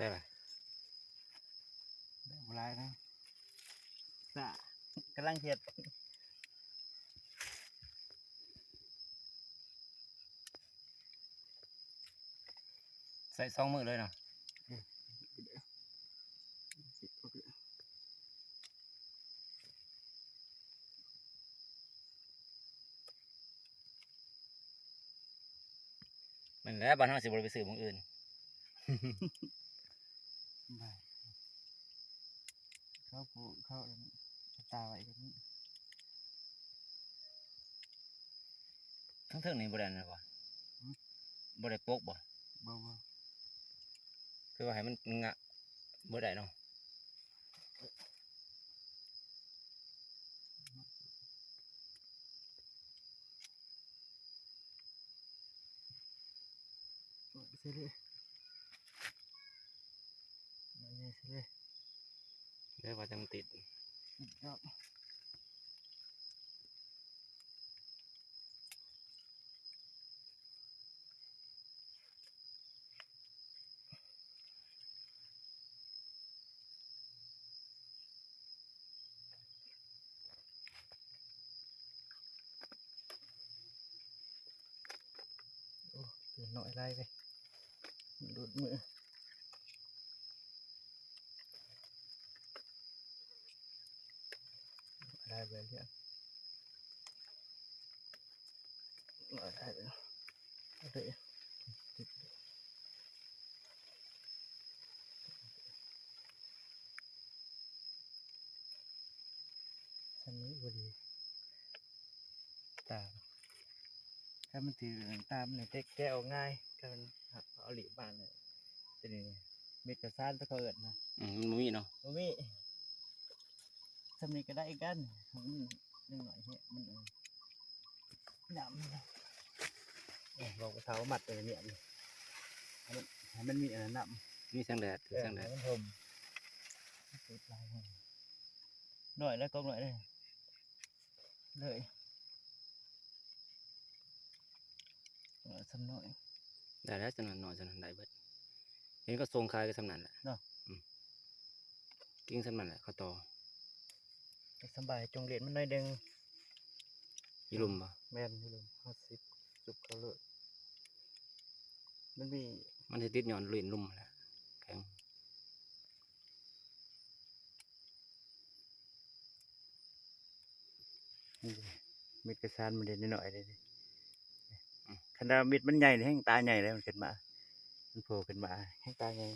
ช่ไหมโบราณนะสะกำลังเห็ดใส่2 มือเลยเนาะมันแล้วบ้านเราสิบริไปซื้อหม้องอื่น เขาผูกเขาตาไว้แบบนี้ ทั้งนี่บ่ได้นะบ่บ่ได้ปกบ่ บ่ คือว่าให้มันงะบ่ได้เนาะเสร็จเลยนี่เสร็จเลย เดี๋ยวว่าจะมันติด ครับโอ้เกินหน่อยไรไปดูดมือได้ไปเรื่อยได้ไปได้ชั้นนี้พอดีตาถ้ามันถือตามเนี่ยแก้ออกง่ายถ้ามันเอาหลีบานเลยจะนี่เม็ดกระซานตะเกิดนะ มันบ่มีเนาะ โอ้ยทำนี่ก็ได้กันมันนิดหน่อยเฮ้ยมันหนำเราก็เท้ามัดเลยเนี่ยให้มันมีอะไรหนำ มีแสงแดดถือแสงแดด มันผมติดลายหน่อยแล้วก็หน่อยเลยสำหน่อย ได้แล้วจะนอนนอนจะนอนได้เบิดเห็นก็ทรงคล้ายกับสำนันแหละ เนาะ กิ้งสำนันแหละเขาต่อ สบายจงเรียนมันหน่อยดึง ยีรุมบ่ แม่นที่ลุม50จุบเขาเลยมันมี มันสิติดย้อนลื่นลุ่มแหละแข็ง มิดกระซานมันเด่นหน่อยเลยขนาดมิดมันใหญ่เลยแห้งตาใหญ่เลยมันขึ้นมามันโผล่ขึ้นมาแห้งตาใหญ่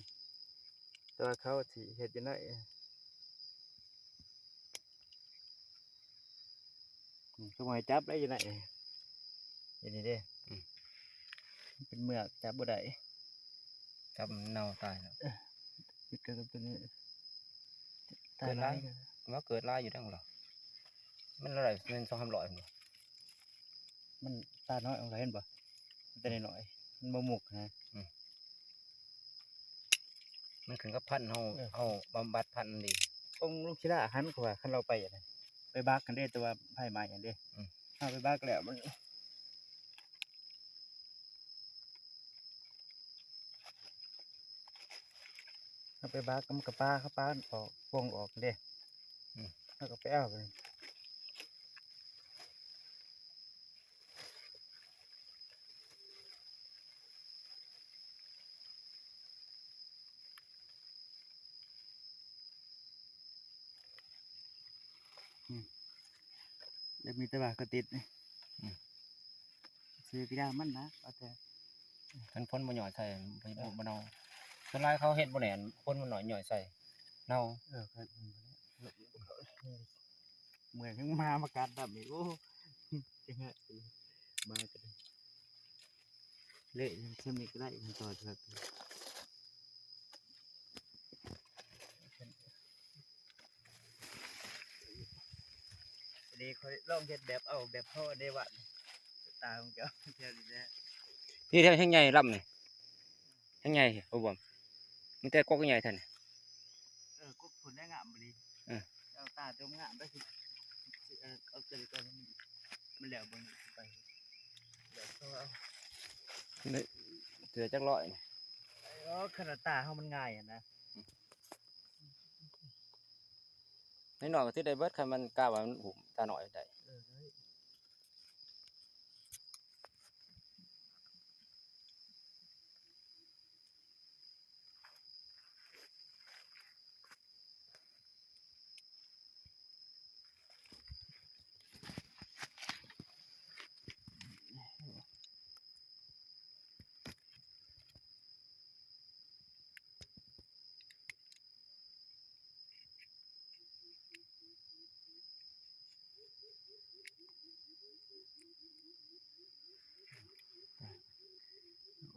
ตัวเขาสีเห็ดยังไงก็มาจับได้ยังไงอย่างนี้เด้เป็นเมือกจับบ่ได้ จับเน่าตายแล้ว มิดกระตัวนี้ เกิดร้ายว่าเกิดร้ายอยู่ดังหรอมันอะไรเป็น200-300บ่ มันตาน้อยเอาไรเห็นบ่แต่หน่อยมันบ่หมุกนะ มันขึ้นกับพันธุ์เฮาบำบัดพันธุ์ดี องลูกชิล่าหันกว่าคันเราไปอย่างนั้นไปบักกันได้ตัวไผ่มาอย่างเด้เอาไปบักแล้วมันเอาไปบักกับกระป้าข้าป้าออกวงออกเด้แล้วก็ไปเอาไปจะมีตะบากระติดซื้อกระยามันนะเอาแต่ คันพ่นบ่หย่อยใส่บ่เน่าส่วนหลายเขาเฮ็ดบ่แหน่นพ่นมันหน่อยหย่อยใส่เน่า ครับเหมือนทั้งมากัดแบบนี้โอ้จังไงมากันเละเช่นนี้ก็ได้มันต่อครับดีเขาลองเฮ็ดแบบเอาแบบพ่อได้วัดตาของเจ้าเท่านี้นะ นี่แท้แห้งใหญ่ลำนี่แห้งใหญ่บ่บ่มีแต่กกใหญ่ท่าน กุ๊กผลได้งามบ่ดีเอาตาตรงงามได้สิเอาเกิดก่อนมันแล้วบ่ไปเดี๋ยวเขาเอา เสือจักร้อย ขนาดตาเฮามันง่ายอะนะ นิดหน่อยก็ที่ได้เบิดคันมันกล้าว่ามันหุมตาหน่อยได้ เออได้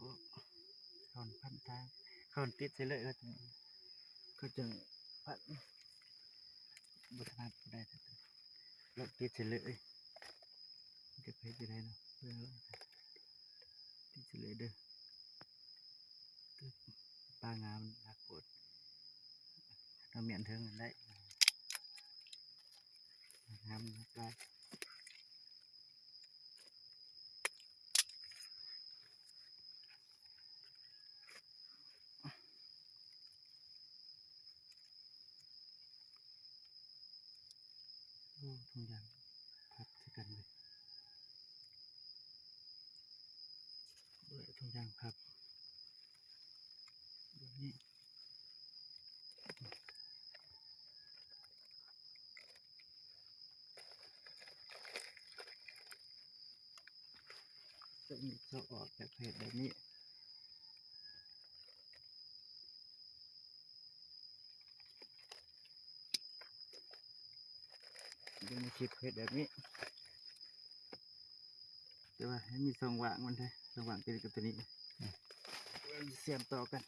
โอ้ถอนพันทางเขาติดเสียเลยเขาจึงพันบ่ถนัดบ่ได้แล้วติดเสียเลยจะไปจะได้เนาะเพื่อนติดเสียเลยเด้อปลางามรักปวดเราเมียนเทิงกันได้งามนักได้โอ้ทุกอย่างพับที่กันเลยทุกอย่างพับแบบนี้จะมีเสาออกแบบเพจแบบนี้จะมีคลิปเพจแบบนี้แต่ว่าให้มีสองว่างมันเลยสองว่างตัวนี้กับตัวนี้เสียบต่อกัน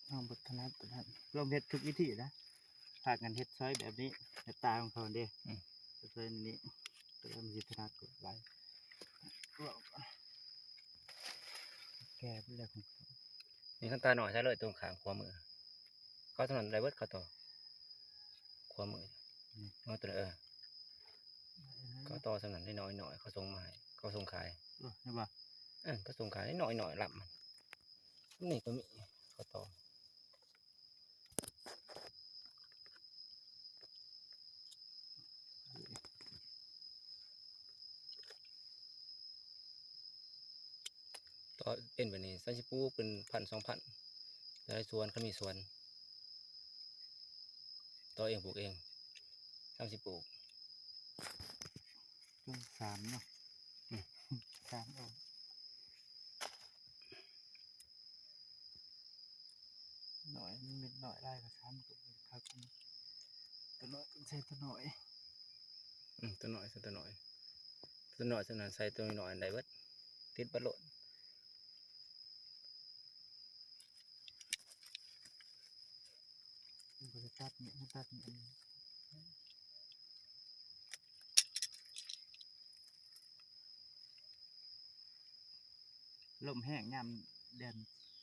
ลองบทนัดตัวนั้นลองเฮ็ดทุกวิธีนะพากันเฮ็ดซอยแบบนี้เฮ็ดตาของเขาเด้ซอยนี้ตัวมันสิถนัดกดไว้แก้ไปแล้วของเขา นี่ขั้นตาหน่อยใช่เลยตรงขางขวามือเขาถนนได้เบิดเขาต่อขวามือเอาตัวเขาต่อสนั่นได้น้อยหน่อยเขาส่งมาให้เขาส่งขาย ใช่ป่ะ ก็ส่งขายได้น้อยหน่อยลำมันนี่ก็มีเขาต่อต่อเป็นแบบนี้สันชิปูเป็น1,000 2,000แล้วสวนเขามีสวนต่อเองปลูกเอง30ปลูก ช่วงสามเนาะสามออกหน่อยมีเม็ดหน่อยได้กับซ้ำตัวครับตัวน้อยต้องใช้ตัวหน่อย ตัวหน่อยตัวหน่อยตัวหน่อยสนั่นใส่ตัวหน่อยได้เบิดติดบัดโลด บริตัดเนี่ยตัดเนี่ยลมแห้งยามเดือน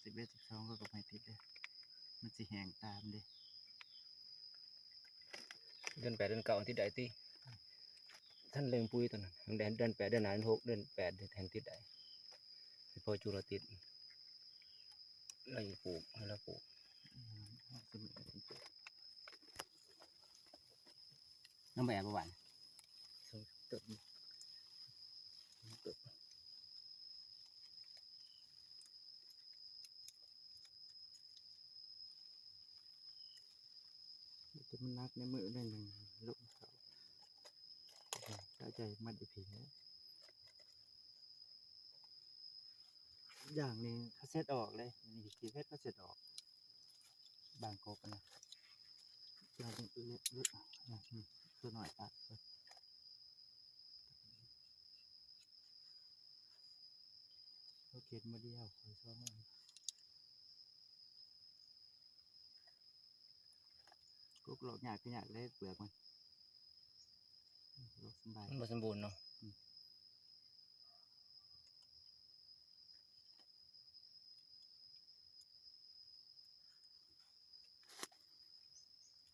11 12ก็ไม่ติดเลยมันสิแห้งตามเลย เดือน8เดือน9ที่ใดที่ท่านเล็งปุ้ยตัวนั้นเดือน8เดือน6เดือน8แทนติดได้พอจุลติดแล้วปลูกแล้วปลูกน้ำแบบประวันตึกจะมันนักในมือได้หนึ่งลูกเขาใจมันอีผีอย่างนี้เขาเซตออกเลยนี่ทีเพชรก็เซตออกบางกบนะเราต้องเลือกตัวหน่อยตัดเขาเขียนมาเดียวคอยซ้อมกุ๊กหลอกอยากก็อยากได้เปลือกมันหลอกสบาย มันสมบูรณ์เนาะ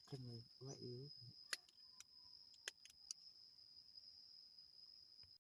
ขึ้นเลยว่าอิ๋ว